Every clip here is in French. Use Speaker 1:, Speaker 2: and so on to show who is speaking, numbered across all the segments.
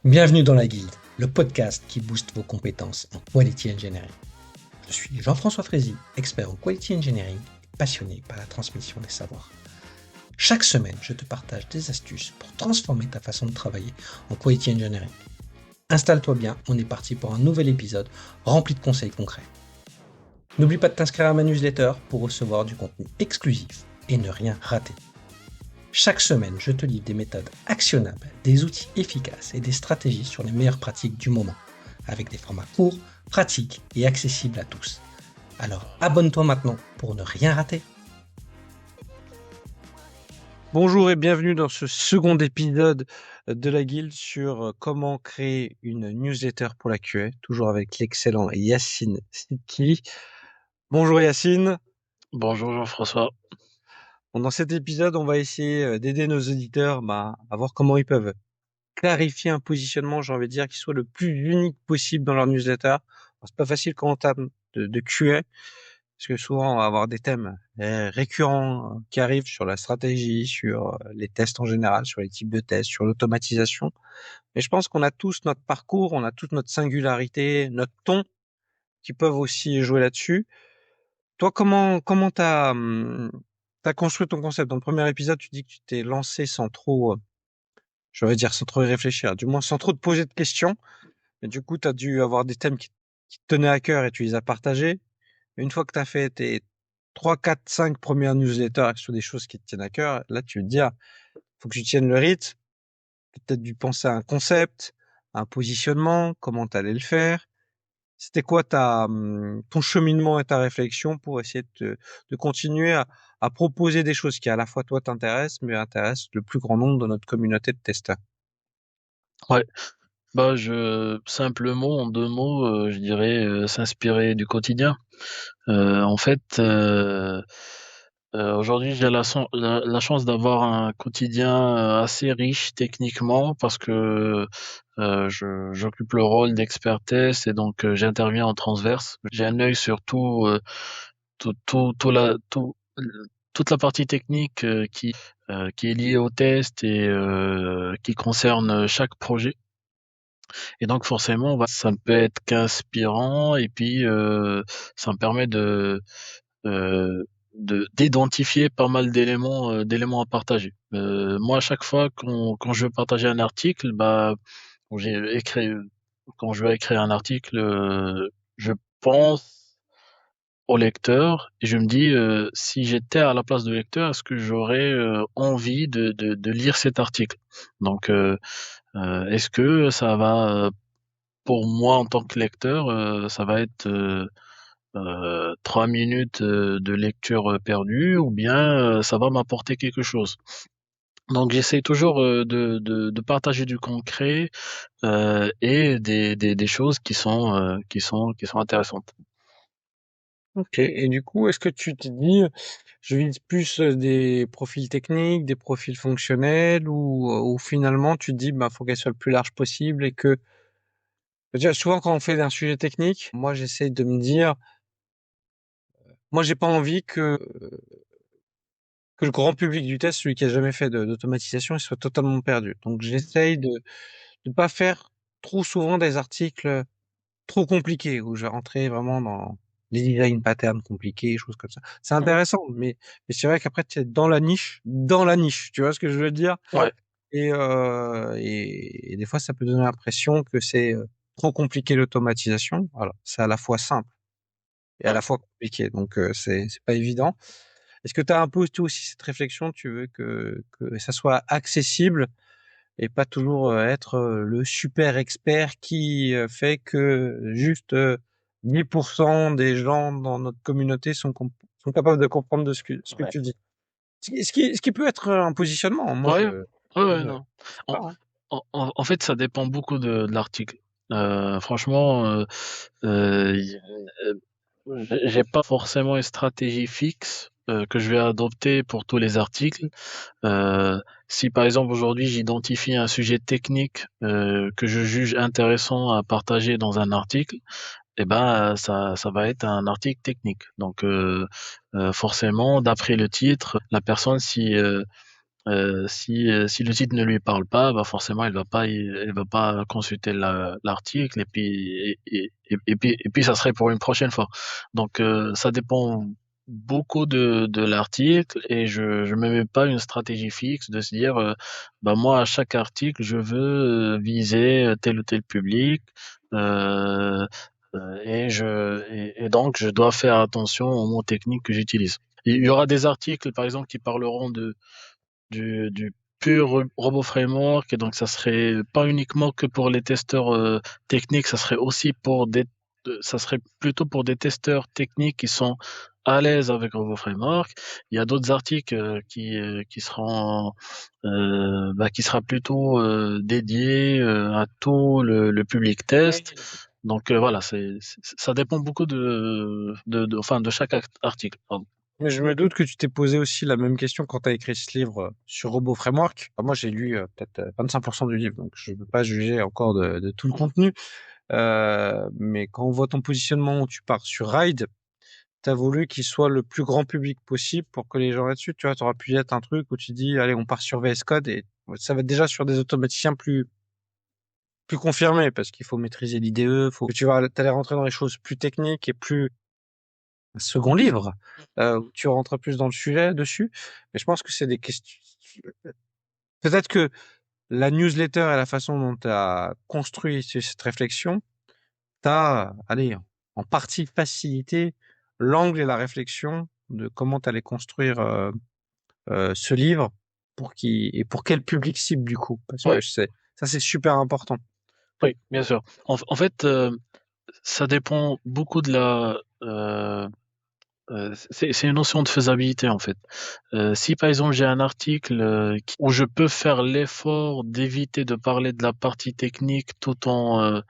Speaker 1: Bienvenue dans la Guilde, le podcast qui booste vos compétences en Quality Engineering. Je suis Jean-François Frézy, expert en Quality Engineering et passionné par la transmission des savoirs. Chaque semaine, je te partage des astuces pour transformer ta façon de travailler en Quality Engineering. Installe-toi bien, on est parti pour un nouvel épisode rempli de conseils concrets. N'oublie pas de t'inscrire à ma newsletter pour recevoir du contenu exclusif et ne rien rater. Chaque semaine, je te livre des méthodes actionnables, des outils efficaces et des stratégies sur les meilleures pratiques du moment, avec des formats courts, pratiques et accessibles à tous. Alors abonne-toi maintenant pour ne rien rater. Bonjour et bienvenue dans ce second épisode de la Guilde sur comment créer une newsletter pour la QA, toujours avec l'excellent Yacine Sidki. Bonjour Yacine.
Speaker 2: Bonjour Jean-François.
Speaker 1: Dans cet épisode, on va essayer d'aider nos auditeurs à voir comment ils peuvent clarifier un positionnement, j'ai envie de dire, qui soit le plus unique possible dans leur newsletter. Alors, c'est pas facile quand on tape de QA, parce que souvent on va avoir des thèmes récurrents qui arrivent sur la stratégie, sur les tests en général, sur les types de tests, sur l'automatisation. Mais je pense qu'on a tous notre parcours, on a toute notre singularité, notre ton, qui peuvent aussi jouer là-dessus. Toi, comment t'as construit ton concept? Dans le premier épisode, tu dis que tu t'es lancé sans trop, sans trop y réfléchir, du moins sans trop te poser de questions. Mais du coup, tu as dû avoir des thèmes qui te tenaient à cœur et tu les as partagés. Une fois que tu as fait tes 3, 4, 5 premières newsletters sur des choses qui te tiennent à cœur, là, tu veux te dire, faut que tu tiennes le rythme. Tu as peut-être dû penser à un concept, à un positionnement, comment tu allais le faire. C'était quoi ton cheminement et ta réflexion pour essayer de continuer à proposer des choses qui à la fois toi t'intéressent, mais intéressent le plus grand nombre de notre communauté de testeurs?
Speaker 2: Ouais, simplement en deux mots, je dirais s'inspirer du quotidien. En fait, aujourd'hui j'ai la chance d'avoir un quotidien assez riche techniquement parce que j'occupe le rôle d'expert test et donc j'interviens en transverse. J'ai un œil sur tout, tout, tout la, tout, toute la partie technique qui est liée au test et qui concerne chaque projet. Et donc forcément, ça ne peut être qu'inspirant et puis ça me permet euh, d'identifier pas mal d'éléments à partager. Moi, à chaque fois quand je veux partager un article, quand j'ai écrit quand je veux écrire un article, je pense au lecteur et je me dis si j'étais à la place du lecteur, est-ce que j'aurais envie de lire cet article? Donc est-ce que ça va pour moi en tant que lecteur, ça va être 3 minutes de lecture perdue ou bien ça va m'apporter quelque chose. Donc j'essaie toujours de partager du concret et des choses qui sont intéressantes.
Speaker 1: Ok. Et du coup, est-ce que tu te dis, je vise plus des profils techniques, des profils fonctionnels, ou finalement tu te dis, faut qu'elle soit le plus large possible et que, déjà, souvent quand on fait un sujet technique, moi j'essaie de me dire, moi j'ai pas envie que le grand public du test, celui qui a jamais fait d'automatisation, il soit totalement perdu. Donc j'essaye de ne pas faire trop souvent des articles trop compliqués où je vais rentrer vraiment dans les design patterns compliqués, choses comme ça. C'est intéressant, mais c'est vrai qu'après tu es dans la niche. Tu vois ce que je veux dire?
Speaker 2: Ouais,
Speaker 1: Et des fois ça peut donner l'impression que c'est trop compliqué l'automatisation. Voilà, c'est à la fois simple et à
Speaker 2: ouais.
Speaker 1: la fois compliqué, donc c'est pas évident. Est-ce que tu as un peu toi aussi cette réflexion? Tu veux que ça soit accessible et pas toujours être le super expert qui fait que juste 10% des gens dans notre communauté sont capables de comprendre ce que
Speaker 2: Ouais.
Speaker 1: tu dis. Ce qui peut être un positionnement. Moi,
Speaker 2: Ouais, ouais,
Speaker 1: je
Speaker 2: non.
Speaker 1: sais
Speaker 2: En,
Speaker 1: pas, hein.
Speaker 2: en fait, ça dépend beaucoup de l'article. Franchement, euh, y- j'ai pas forcément une stratégie fixe que je vais adopter pour tous les articles. Si par exemple aujourd'hui j'identifie un sujet technique que je juge intéressant à partager dans un article, eh ben ça va être un article technique. Donc forcément, d'après le titre, la personne si Si le site ne lui parle pas, bah forcément elle va pas consulter l'article et puis ça serait pour une prochaine fois. Donc ça dépend beaucoup de l'article et je me mets pas une stratégie fixe de se dire bah moi à chaque article je veux viser tel ou tel public. Euh, et donc je dois faire attention aux mots techniques que j'utilise. Il y aura des articles, par exemple, qui parleront du pur robot framework, et donc ça serait pas uniquement que pour les testeurs techniques, ça serait aussi ça serait plutôt pour des testeurs techniques qui sont à l'aise avec robot framework. Il y a d'autres articles qui seront qui sera plutôt dédié à tout le public test. Donc voilà, ça dépend beaucoup enfin de chaque article. Pardon.
Speaker 1: Mais je me doute que tu t'es posé aussi la même question quand tu as écrit ce livre sur Robo Framework. Moi, j'ai lu peut-être 25% du livre, donc je ne peux pas juger encore de tout le contenu. Mais quand on voit ton positionnement où tu pars sur Ride, tu as voulu qu'il soit le plus grand public possible pour que les gens là-dessus, tu vois, tu auras pu être un truc où tu dis, allez, on part sur VS Code et ça va être déjà sur des automaticiens plus confirmés parce qu'il faut maîtriser l'IDE, faut que tu vas, t'allais rentrer dans les choses plus techniques et plus un second livre, où tu rentres plus dans le sujet dessus. Mais je pense que c'est des questions. Peut-être que la newsletter et la façon dont tu as construit cette réflexion, t'as, allez, en partie facilité l'angle et la réflexion de comment tu allais construire ce livre et pour quel public cible du coup, parce
Speaker 2: Ouais,
Speaker 1: que ça c'est super important.
Speaker 2: oui, bien sûr. En fait, ça dépend beaucoup de c'est une notion de faisabilité en fait. Si par exemple j'ai un article où je peux faire l'effort d'éviter de parler de la partie technique tout en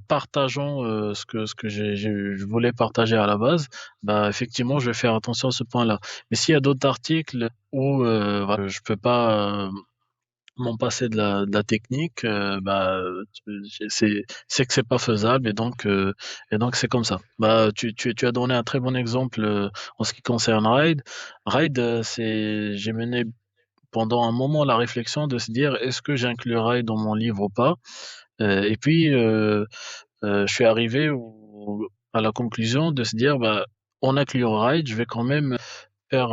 Speaker 2: partageant ce que je voulais partager à la base, bah effectivement je vais faire attention à ce point-là. Mais s'il y a d'autres articles où voilà, je peux pas m'en passer de la technique, c'est que c'est pas faisable et donc c'est comme ça. Bah tu as donné un très bon exemple en ce qui concerne Ride. Ride, j'ai mené pendant un moment la réflexion de se dire est-ce que j'inclus Ride dans mon livre ou pas. Et puis je suis arrivé à la conclusion de se dire bah en incluant Ride, je vais quand même faire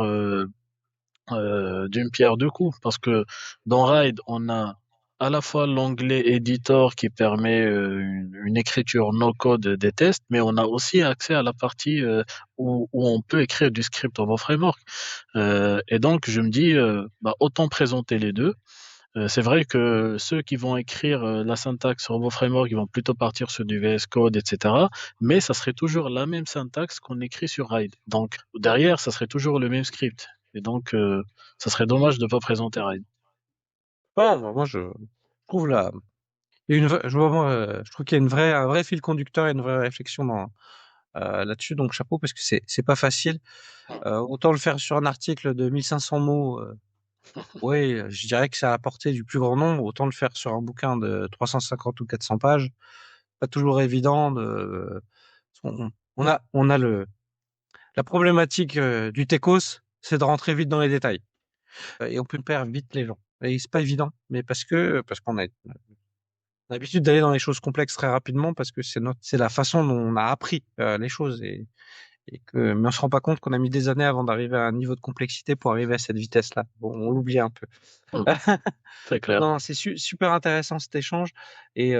Speaker 2: d'une pierre deux coups parce que dans Ride, on a à la fois l'onglet editor qui permet une écriture no-code des tests, mais on a aussi accès à la partie où on peut écrire du script en framework. Et donc, je me dis, bah, autant présenter les deux. C'est vrai que ceux qui vont écrire la syntaxe sur vos frameworks, ils vont plutôt partir sur du VS Code, etc. Mais ça serait toujours la même syntaxe qu'on écrit sur Ride. Donc derrière, ça serait toujours le même script. Et donc, ça serait dommage de ne pas présenter Ride.
Speaker 1: Moi je trouve là, il y a je trouve qu'il y a un vrai fil conducteur et une vraie réflexion là-dessus, donc chapeau parce que c'est pas facile. Autant le faire sur un article de 1500 mots, oui, je dirais que c'est à la portée du plus grand nombre. Autant le faire sur un bouquin de 350 ou 400 pages, pas toujours évident. On a la problématique du techos, c'est de rentrer vite dans les détails. Et on peut perdre vite les gens. Et c'est pas évident, mais parce qu'on a l'habitude d'aller dans les choses complexes très rapidement, parce que c'est la façon dont on a appris les choses. Mais on se rend pas compte qu'on a mis des années avant d'arriver à un niveau de complexité pour arriver à cette vitesse-là. Bon, on l'oublie un peu.
Speaker 2: Mm, c'est clair.
Speaker 1: Non, c'est super intéressant cet échange et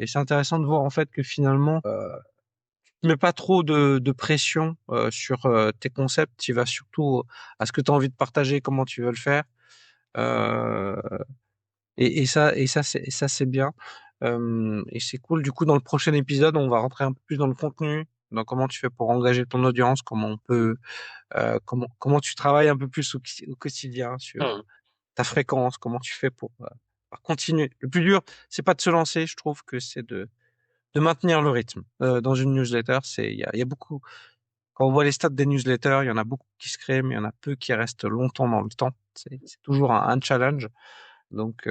Speaker 1: c'est intéressant de voir en fait que finalement, tu mets pas trop de pression sur tes concepts. Tu vas surtout à ce que tu as envie de partager, comment tu veux le faire. Euh, et ça c'est bien. Et c'est cool. Du coup, dans le prochain épisode, on va rentrer un peu plus dans le contenu, dans comment tu fais pour engager ton audience, comment tu travailles un peu plus au quotidien sur
Speaker 2: Mm.
Speaker 1: ta fréquence, comment tu fais pour continuer. Le plus dur, c'est pas de se lancer, je trouve que c'est de maintenir le rythme. Dans une newsletter, il y a beaucoup, quand on voit les stats des newsletters, il y en a beaucoup qui se créent, mais il y en a peu qui restent longtemps dans le temps. C'est toujours un challenge. Donc,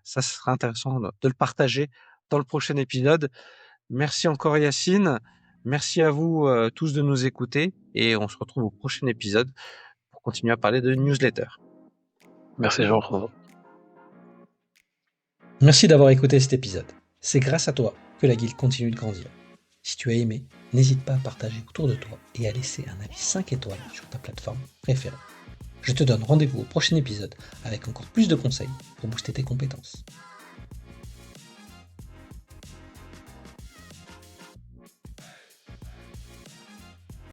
Speaker 1: ça, ce sera intéressant de le partager dans le prochain épisode. Merci encore, Yacine. Merci à vous tous de nous écouter et on se retrouve au prochain épisode pour continuer à parler de newsletter.
Speaker 2: Merci Jean-François.
Speaker 3: Merci d'avoir écouté cet épisode. C'est grâce à toi que la guilde continue de grandir. Si tu as aimé, n'hésite pas à partager autour de toi et à laisser un avis 5 étoiles sur ta plateforme préférée. Je te donne rendez-vous au prochain épisode avec encore plus de conseils pour booster tes compétences.